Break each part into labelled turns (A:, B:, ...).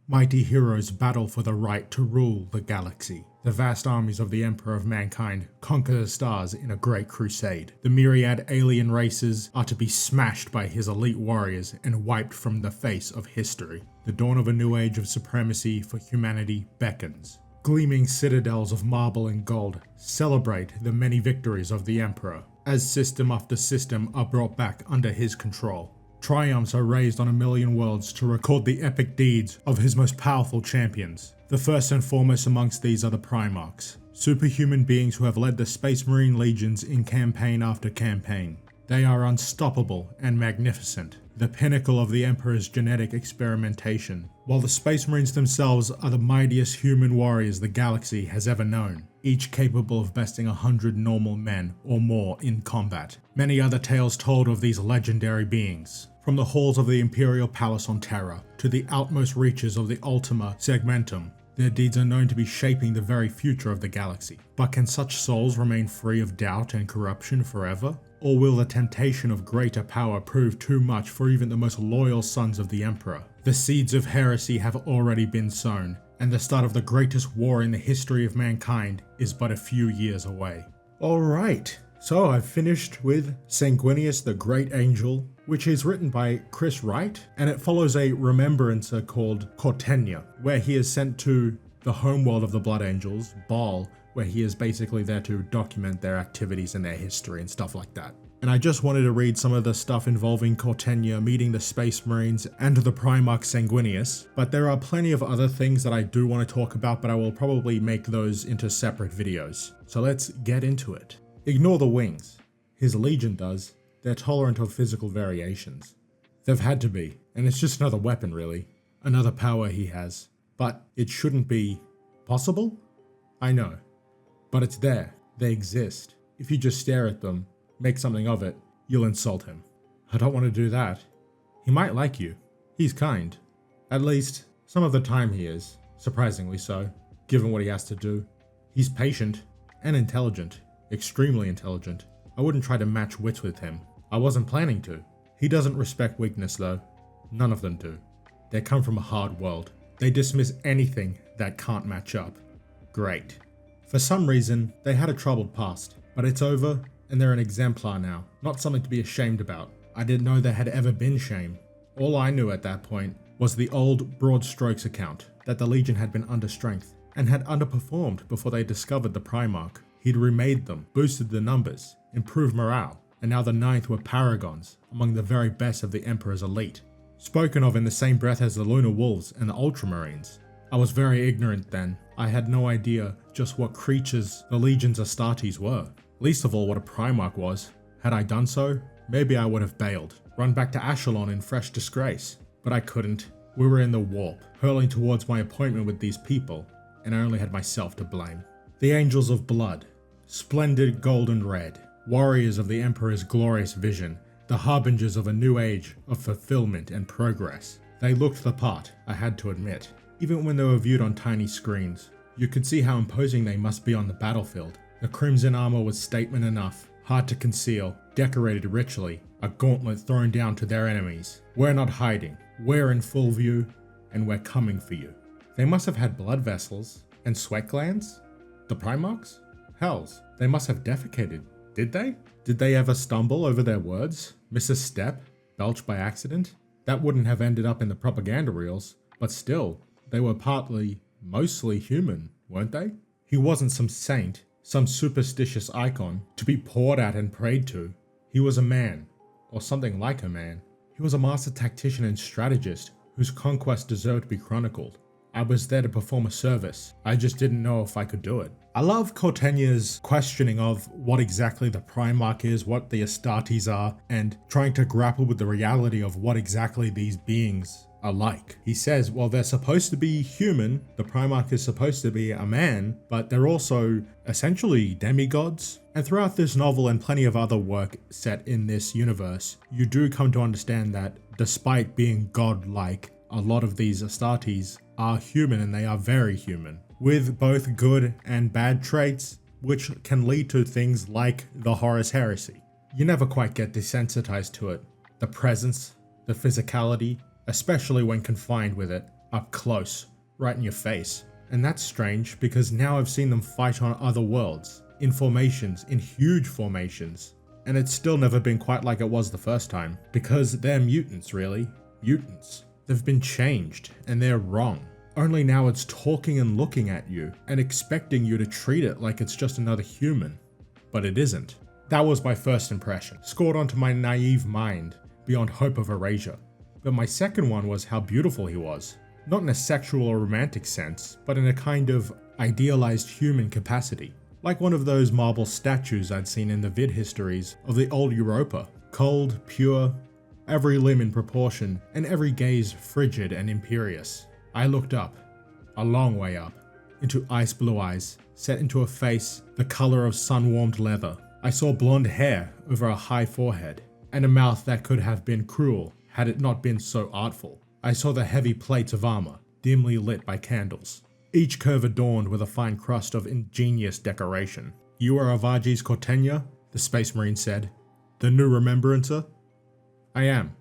A: Mighty heroes battle for the right to rule the galaxy. The vast armies of the Emperor of Mankind conquer the stars in a great crusade. The myriad alien races are to be smashed by his elite warriors and wiped from the face of history. The dawn of a new age of supremacy for humanity beckons. Gleaming citadels of marble and gold celebrate the many victories of the Emperor, as system after system are brought back under his control. Triumphs are raised on a million worlds to record the epic deeds of his most powerful champions. The first and foremost amongst these are the Primarchs, superhuman beings who have led the Space Marine legions in campaign after campaign. They are unstoppable and magnificent, the pinnacle of the Emperor's genetic experimentation, while the Space Marines themselves are the mightiest human warriors the galaxy has ever known, each capable of besting 100 normal men or more in combat. Many other tales told of these legendary beings, from the halls of the Imperial Palace on Terra to the outmost reaches of the Ultima Segmentum. Their deeds are known to be shaping the very future of the galaxy. But can such souls remain free of doubt and corruption forever? Or will the temptation of greater power prove too much for even the most loyal sons of the Emperor? The seeds of heresy have already been sown, and the start of the greatest war in the history of mankind is but a few years away. Alright, so I've finished with Sanguinius the Great Angel, which is written by Chris Wright, and it follows a remembrancer called Cortenia, where he is sent to the homeworld of the Blood Angels, Baal, where he is basically there to document their activities and their history and stuff like that. And I just wanted to read some of the stuff involving Cortenia meeting the Space Marines and the Primarch Sanguinius, but there are plenty of other things that I do want to talk about, but I will probably make those into separate videos. So let's get into it. Ignore the wings. His legion does. They're tolerant of physical variations. They've had to be, and it's just another weapon really. Another power he has. But it shouldn't be possible? I know. But it's there. They exist. If you just stare at them, make something of it, you'll insult him. I don't want to do that. He might like you. He's kind. At least, some of the time he is. Surprisingly so, given what he has to do. He's patient and intelligent. Extremely intelligent. I wouldn't try to match wits with him. I wasn't planning to. He doesn't respect weakness though. None of them do. They come from a hard world. They dismiss anything that can't match up. Great. For some reason, they had a troubled past, but it's over and they're an exemplar now, not something to be ashamed about. I didn't know there had ever been shame. All I knew at that point was the old broad strokes account, that the Legion had been under strength and had underperformed before they discovered the Primarch. He'd remade them, boosted the numbers, improved morale, and now the 9th were paragons, among the very best of the Emperor's elite. Spoken of in the same breath as the Lunar Wolves and the Ultramarines. I was very ignorant then. I had no idea just what creatures the Legion's Astartes were. Least of all what a Primarch was. Had I done so, maybe I would have bailed, run back to Ashelon in fresh disgrace. But I couldn't. We were in the warp, hurling towards my appointment with these people, and I only had myself to blame. The Angels of Blood, splendid golden red, warriors of the Emperor's glorious vision, the harbingers of a new age of fulfillment and progress. They looked the part, I had to admit. Even when they were viewed on tiny screens, you could see how imposing they must be on the battlefield. The crimson armor was statement enough, hard to conceal, decorated richly, a gauntlet thrown down to their enemies. We're not hiding, we're in full view, and we're coming for you. They must have had blood vessels and sweat glands? The Primarchs? Hells, they must have defecated, did they? Did they ever stumble over their words? Miss a step? Belch by accident? That wouldn't have ended up in the propaganda reels, but still, they were mostly human, weren't they? He wasn't some saint, some superstitious icon to be poured at and prayed to. He was a man, or something like a man. He was a master tactician and strategist whose conquest deserved to be chronicled. I was there to perform a service. I just didn't know if I could do it. I love Cortenia's questioning of what exactly the Primarch is, what the Astartes are, and trying to grapple with the reality of what exactly these beings are like. He says, well, they're supposed to be human, the Primarch is supposed to be a man, but they're also essentially demigods. And throughout this novel and plenty of other work set in this universe, you do come to understand that despite being godlike, a lot of these Astartes are human, and they are very human, with both good and bad traits, which can lead to things like the Horus Heresy. You never quite get desensitized to it. The presence, the physicality, especially when confined with it, up close, right in your face. And that's strange because now I've seen them fight on other worlds, in formations, in huge formations. And it's still never been quite like it was the first time, because they're mutants, really. Mutants. They've been changed, and they're wrong. Only now it's talking and looking at you, and expecting you to treat it like it's just another human. But it isn't. That was my first impression, scored onto my naive mind, beyond hope of erasure. But my second one was how beautiful he was. Not in a sexual or romantic sense, but in a kind of idealized human capacity. Like one of those marble statues I'd seen in the vid histories of the old Europa. Cold, pure, every limb in proportion, and every gaze frigid and imperious. I looked up, a long way up, into ice blue eyes, set into a face the color of sun-warmed leather. I saw blonde hair over a high forehead, and a mouth that could have been cruel had it not been so artful. I saw the heavy plates of armor, dimly lit by candles, each curve adorned with a fine crust of ingenious decoration. "You are Avaji's Cortenia?" the Space Marine said. "The new Remembrancer?" "I am.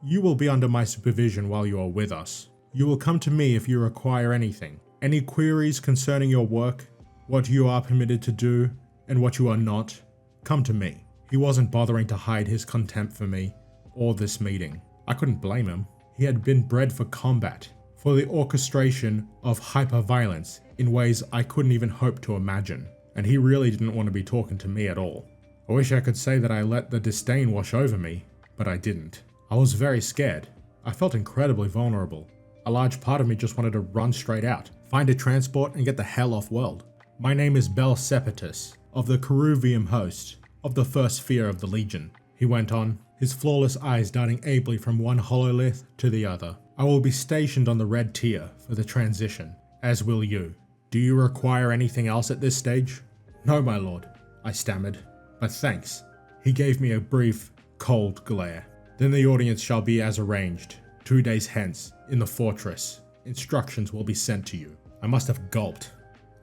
A: You will be under my supervision while you are with us. You will come to me if you require anything. Any queries concerning your work, what you are permitted to do, and what you are not, come to me." He wasn't bothering to hide his contempt for me, or this meeting. I couldn't blame him. He had been bred for combat, for the orchestration of hyper-violence in ways I couldn't even hope to imagine, and he really didn't want to be talking to me at all. I wish I could say that I let the disdain wash over me, but I didn't. I was very scared. I felt incredibly vulnerable. A large part of me just wanted to run straight out, find a transport, and get the hell off world. "My name is Bel Sepetus, of the Cheruvium host, of the first sphere of the Legion," he went on, his flawless eyes darting ably from one hololith to the other. "I will be stationed on the red tier for the transition, as will you. Do you require anything else at this stage?" "No, my lord," I stammered, "but thanks." He gave me a brief, cold glare. "Then the audience shall be as arranged. 2 days hence, in the fortress. Instructions will be sent to you." I must have gulped.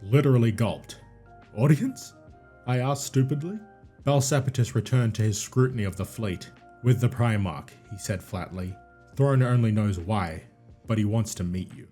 A: Literally gulped. "Audience?" I asked stupidly. Bel Sepetus returned to his scrutiny of the fleet. "With the Primarch," he said flatly. "Throne only knows why, but he wants to meet you."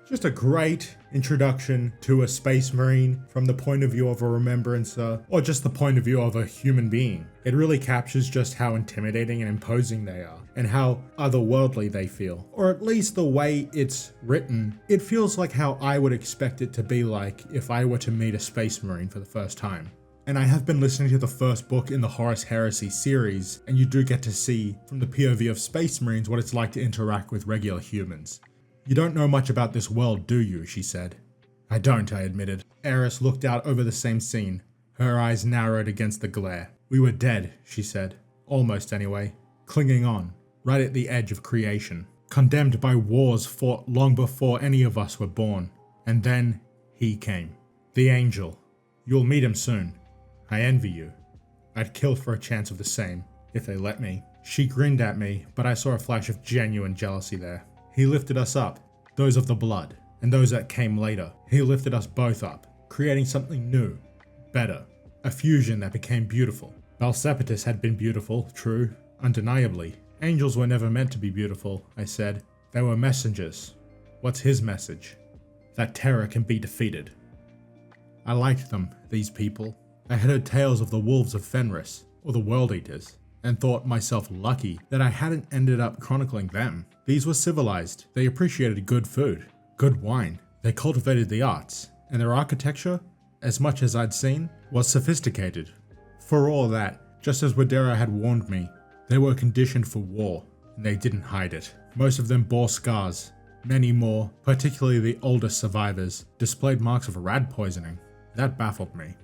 A: Just a great introduction to a Space Marine from the point of view of a Remembrancer, or just the point of view of a human being. It really captures just how intimidating and imposing they are, and how otherworldly they feel. Or at least the way it's written, it feels like how I would expect it to be like if I were to meet a Space Marine for the first time. And I have been listening to the first book in the Horus Heresy series, and you do get to see, from the POV of Space Marines, what it's like to interact with regular humans. "You don't know much about this world, do you?" she said. "I don't," I admitted. Eris looked out over the same scene, her eyes narrowed against the glare. "We were dead," she said. "Almost, anyway. Clinging on, right at the edge of creation. Condemned by wars fought long before any of us were born. And then, he came. The Angel. You'll meet him soon. I envy you. I'd kill for a chance of the same, if they let me." She grinned at me, but I saw a flash of genuine jealousy there. "He lifted us up, those of the blood, and those that came later. He lifted us both up, creating something new, better, a fusion that became beautiful. Bel Sepetus had been beautiful, true, undeniably. Angels were never meant to be beautiful," I said. "They were messengers. What's his message? That terror can be defeated." I liked them, these people. I had heard tales of the wolves of Fenris, or the World Eaters, and thought myself lucky that I hadn't ended up chronicling them. These were civilized. They appreciated good food, good wine. They cultivated the arts, and their architecture, as much as I'd seen, was sophisticated. For all that, just as Wadera had warned me, they were conditioned for war, and they didn't hide it. Most of them bore scars. Many more, particularly the oldest survivors, displayed marks of rat poisoning. That baffled me.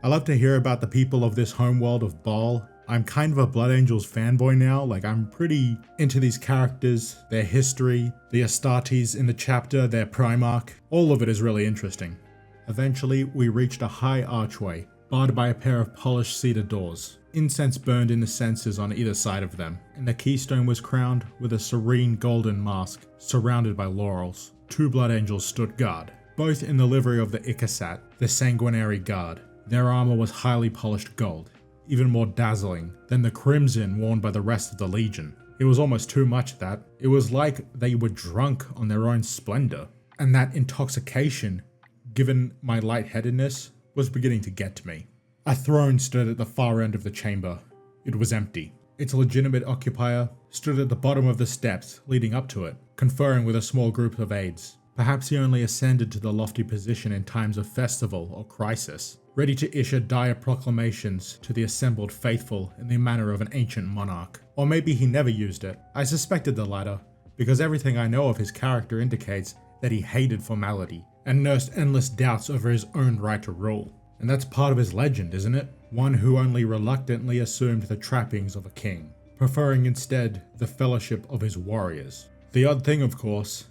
A: I love to hear about the people of this homeworld of Baal. I'm kind of a Blood Angels fanboy now, like I'm pretty into these characters, their history, the Astartes in the chapter, their Primarch. All of it is really interesting. Eventually, we reached a high archway, barred by a pair of polished cedar doors. Incense burned in the censers on either side of them, and the keystone was crowned with a serene golden mask, surrounded by laurels. 2 Blood Angels stood guard, both in the livery of the Ikasat, the Sanguinary Guard. Their armor was highly polished gold, even more dazzling than the crimson worn by the rest of the Legion. It was almost too much that. It was like they were drunk on their own splendor. And that intoxication, given my lightheadedness, was beginning to get to me. A throne stood at the far end of the chamber. It was empty. Its legitimate occupier stood at the bottom of the steps leading up to it, conferring with a small group of aides. Perhaps he only ascended to the lofty position in times of festival or crisis, ready to issue dire proclamations to the assembled faithful in the manner of an ancient monarch. Or maybe he never used it. I suspected the latter, because everything I know of his character indicates that he hated formality and nursed endless doubts over his own right to rule. And that's part of his legend, isn't it? One who only reluctantly assumed the trappings of a king, preferring instead the fellowship of his warriors. The odd thing, of course,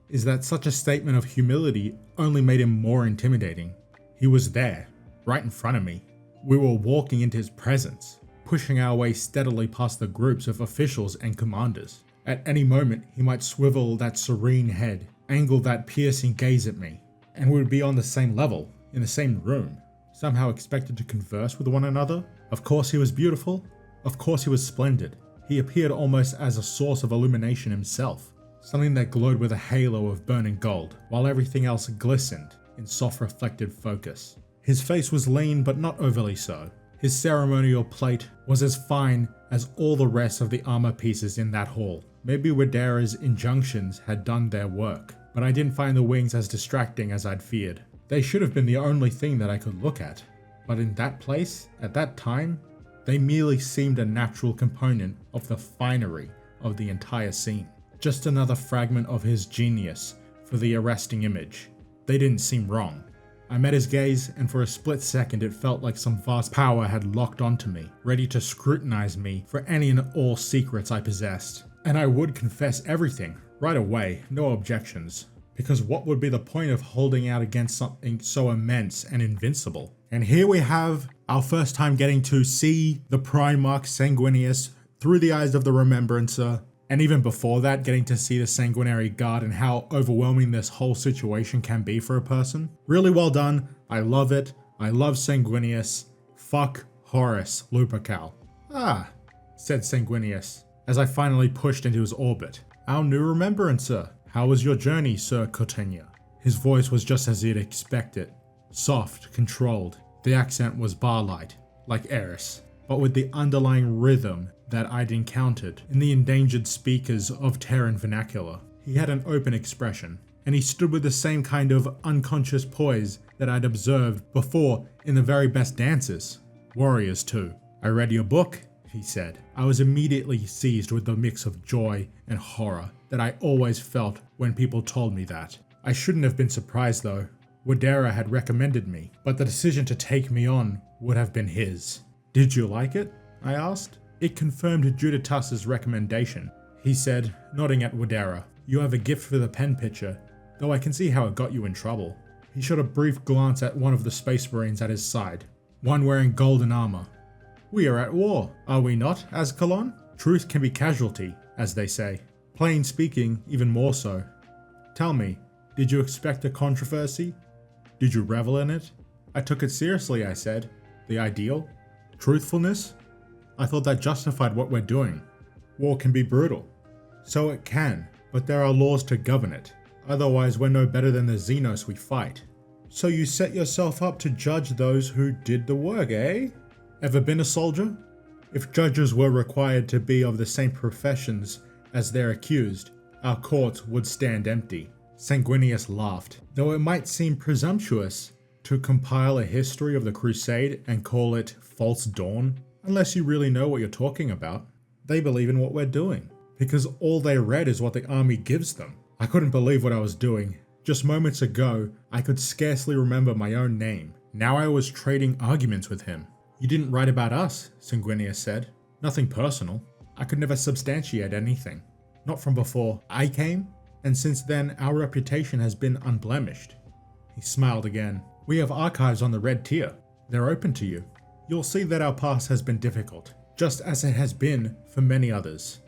A: is that such a statement of humility only made him more intimidating. He was there, right in front of me. We were walking into his presence, pushing our way steadily past the groups of officials and commanders. At any moment, he might swivel that serene head, angle that piercing gaze at me, and we would be on the same level, in the same room, somehow expected to converse with one another. Of course he was beautiful. Of course he was splendid. He appeared almost as a source of illumination himself, something that glowed with a halo of burning gold, while everything else glistened in soft reflected focus. His face was lean but not overly so. His ceremonial plate was as fine as all the rest of the armor pieces in that hall. Maybe Widera's injunctions had done their work, but I didn't find the wings as distracting as I'd feared. They should have been the only thing that I could look at, but in that place, at that time, they merely seemed a natural component of the finery of the entire scene. Just another fragment of his genius for the arresting image. They didn't seem wrong. I met his gaze, and for a split second it felt like some vast power had locked onto me, ready to scrutinize me for any and all secrets I possessed. And I would confess everything, right away, no objections. Because what would be the point of holding out against something so immense and invincible? And here we have our first time getting to see the Primarch Sanguinius through the eyes of the Remembrancer. And even before that, getting to see the Sanguinary Guard and how overwhelming this whole situation can be for a person. Really well done. I love it. I love Sanguinius. Fuck Horus, Lupercal. Ah, said Sanguinius, as I finally pushed into his orbit. Our new Remembrancer. How was your journey, Sir Cotenia? His voice was just as he'd expect it. Soft, controlled. The accent was bar-light, like Eris, but with the underlying rhythm that I'd encountered in the endangered speakers of Terran vernacular. He had an open expression, and he stood with the same kind of unconscious poise that I'd observed before in the very best dancers. Warriors too. I read your book, he said. I was immediately seized with the mix of joy and horror that I always felt when people told me that. I shouldn't have been surprised though. Widera had recommended me, but the decision to take me on would have been his. Did you like it? I asked. It confirmed Juditus's recommendation, he said, nodding at Widera. You have a gift for the pen picture, though I can see how it got you in trouble. He shot a brief glance at one of the space marines at his side, one wearing golden armor. We are at war, are we not, Azkaellon? Truth can be casualty, as they say. Plain speaking, even more so. Tell me, did you expect a controversy? Did you revel in it? I took it seriously, I said. The ideal? Truthfulness? I thought that justified what we're doing. War can be brutal. So it can, but there are laws to govern it. Otherwise we're no better than the Xenos we fight. So you set yourself up to judge those who did the work, eh? Ever been a soldier? If judges were required to be of the same professions as their accused, our courts would stand empty. Sanguinius laughed. Though it might seem presumptuous to compile a history of the Crusade and call it False Dawn, unless you really know what you're talking about. They believe in what we're doing, because all they read is what the army gives them. I couldn't believe what I was doing. Just moments ago, I could scarcely remember my own name. Now I was trading arguments with him. You didn't write about us, Sanguinius said. Nothing personal. I could never substantiate anything. Not from before I came, and since then our reputation has been unblemished. He smiled again. We have archives on the Red Tier. They're open to you. You'll see that our past has been difficult, just as it has been for many others.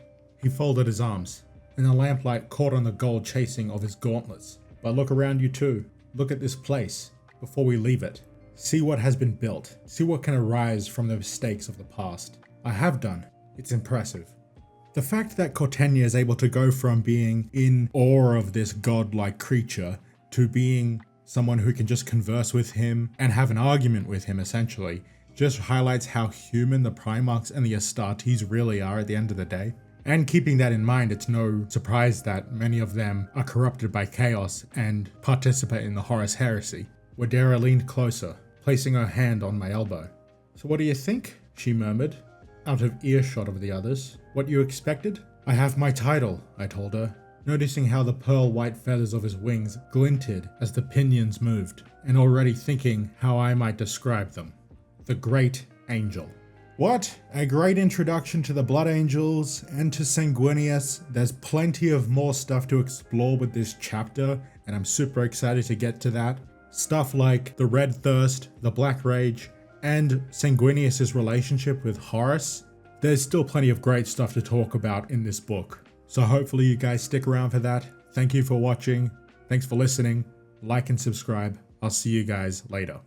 A: He folded his arms, and the lamplight caught on the gold chasing of his gauntlets. But look around you too. Look at this place, before we leave it. See what has been built. See what can arise from the mistakes of the past. I have done. It's impressive. The fact that Cortenia is able to go from being in awe of this godlike creature to being someone who can just converse with him and have an argument with him essentially just highlights how human the Primarchs and the Astartes really are at the end of the day. And keeping that in mind, it's no surprise that many of them are corrupted by chaos and participate in the Horus Heresy. Wadera leaned closer, placing her hand on my elbow. "So what do you think?" she murmured, out of earshot of the others. "What you expected?" "I have my title," I told her, noticing how the pearl-white feathers of his wings glinted as the pinions moved, and already thinking how I might describe them. "The Great Angel." What? A great introduction to the Blood Angels and to Sanguinius. There's plenty of more stuff to explore with this chapter, and I'm super excited to get to that. Stuff like the Red Thirst, the Black Rage, and Sanguinius' relationship with Horus. There's still plenty of great stuff to talk about in this book. So hopefully you guys stick around for that. Thank you for watching. Thanks for listening. Like and subscribe. I'll see you guys later.